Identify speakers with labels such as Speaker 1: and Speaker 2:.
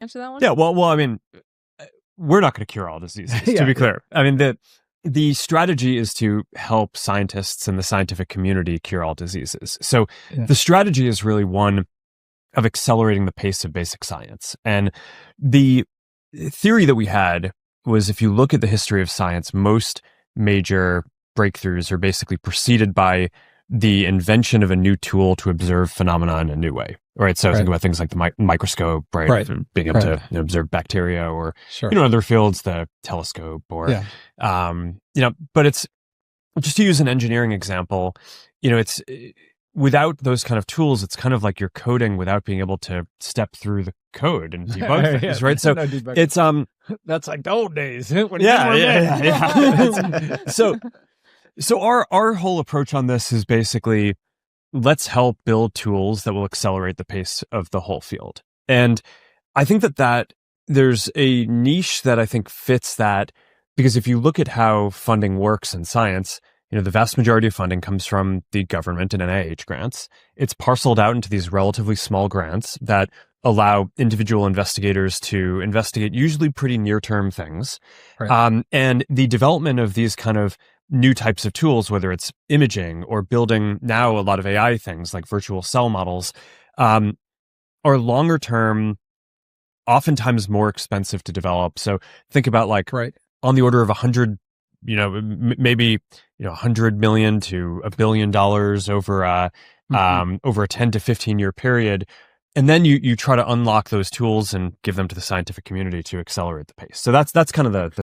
Speaker 1: answer that one?
Speaker 2: Yeah, well, I mean, we're not going to cure all diseases, to be clear. I mean, the strategy is to help scientists and the scientific community cure all diseases. So the strategy is really one of accelerating the pace of basic science. And the theory that we had was, if you look at the history of science, most major breakthroughs are basically preceded by the invention of a new tool to observe phenomena in a new way. Right. So think about things like the microscope, right? Being able to observe bacteria, or, other fields, the telescope, or, but it's, just to use an engineering example, it's, without those kind of tools, it's kind of like you're coding without being able to step through the code and debug things, right? So it's,
Speaker 3: that's like the old days.
Speaker 2: So our whole approach on this is basically, let's help build tools that will accelerate the pace of the whole field. And I think that there's a niche that I think fits that, because if you look at how funding works in science, the vast majority of funding comes from the government and NIH grants. It's parceled out into these relatively small grants that allow individual investigators to investigate usually pretty near-term things. And the development of these kind of new types of tools, whether it's imaging or building now a lot of AI things like virtual cell models, are longer term, oftentimes more expensive to develop. So think about on the order of 100, maybe 100 million to $1 billion over over a 10 to 15 year period. And then you try to unlock those tools and give them to the scientific community to accelerate the pace. So that's kind of the